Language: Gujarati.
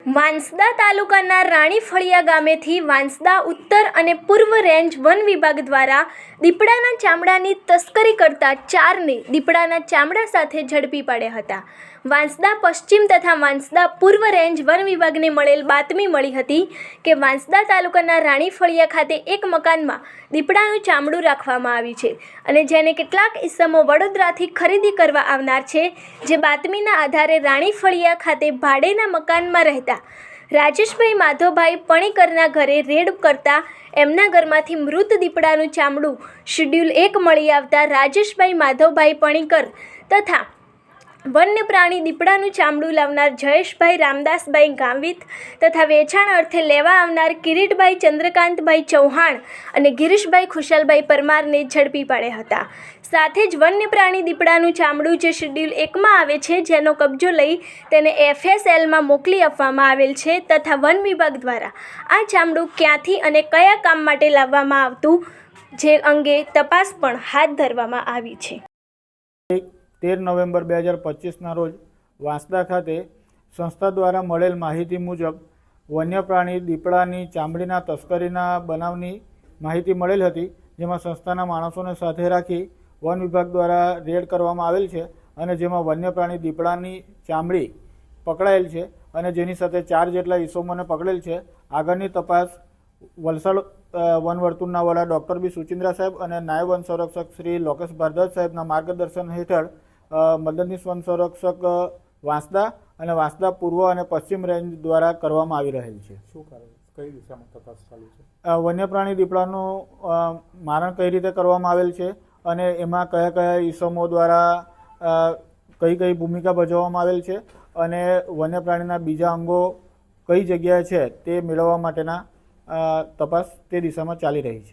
વાંસદા તાલુકાના રાણીફળિયા ગામેથી વાંસદા ઉત્તર અને પૂર્વ રેન્જ વન વિભાગ દ્વારા દીપડાના ચામડાની તસ્કરી કરતા 4ને દીપડાના ચામડા સાથે ઝડપી પાડ્યા હતા. વાંસદા પશ્ચિમ તથા વાંસદા પૂર્વ રેન્જ વન વિભાગને મળેલ બાતમી મળી હતી કે વાંસદા તાલુકાના રાણીફળિયા ખાતે એક મકાનમાં દીપડાનું ચામડું રાખવામાં આવ્યું છે અને જેને કેટલાક ઈસમો વડોદરાથી ખરીદી કરવા આવનાર છે. જે બાતમીના આધારે રાણીફળિયા ખાતે ભાડેના મકાનમાં રહેતા રાજેશભાઈ માધવભાઈ પણીકરના ઘરે રેડ કરતા એમના ઘરમાંથી મૃત દીપડાનું ચામડું શેડ્યુલ 1 મળી આવતા રાજેશભાઈ માધવભાઈ પણીકર તથા વન્ય પ્રાણી દીપડાનું ચામડું લાવનાર જયેશભાઈ રામદાસભાઈ ગામિત તથા વેચાણ અર્થે લેવા આવનાર કિરીટભાઈ ચંદ્રકાંતભાઈ ચૌહાણ અને ગિરીશભાઈ ખુશાલભાઈ પરમારને ઝડપી પાડ્યા હતા. સાથે જ વન્ય પ્રાણી દીપડાનું ચામડું જે શેડ્યુલ 1માં આવે છે જેનો કબજો લઈ તેને FSLમાં મોકલી આપવામાં આવેલ છે તથા વન વિભાગ દ્વારા આ ચામડું ક્યાંથી અને કયા કામ માટે લાવવામાં આવતું જે અંગે તપાસ પણ હાથ ધરવામાં આવી છે. 13 નવેમ્બર 2025ના રોજ વાંસદા ખાતે સંસ્થા દ્વારા મળેલ માહિતી મુજબ વન્ય પ્રાણી દીપડાની ચામડીના તસ્કરીના બનાવની માહિતી મળેલ હતી. જેમાં સંસ્થાના માણસોને સાથે રાખી વન વિભાગ દ્વારા રેડ કરવામાં આવેલ છે અને જેમાં વન્ય પ્રાણી દીપડાની ચામડી પકડાયેલ છે અને જેની સાથે 4 જેટલા ઈસમોને પકડેલ છે. આગળની તપાસ વલસાડ વન વર્તુળના વડા ડૉક્ટર બી સુચિન્દ્રા સાહેબ અને નાયબ વન સંરક્ષક શ્રી લોકેશ ભારદ્વાજ સાહેબના માર્ગદર્શન હેઠળ મદદનીશ વન સંરક્ષક વાંસદા અને વાંસદા પૂર્વ અને પશ્ચિમ રેન્જ દ્વારા કરવામાં આવી રહેલ છે. શું કારણ, કઈ દિશામાં તપાસ ચાલુ છે? વન્ય પ્રાણી દીપડાનું મારણ કઈ રીતે કરવામાં આવેલ છે અને એમાં કયા કયા ઈસમો દ્વારા કઈ કઈ ભૂમિકા ભજવવામાં આવેલ છે અને વન્ય પ્રાણીના બીજા અંગો કઈ જગ્યાએ છે તે મેળવવા માટેના તપાસ તે દિશામાં ચાલી રહી છે.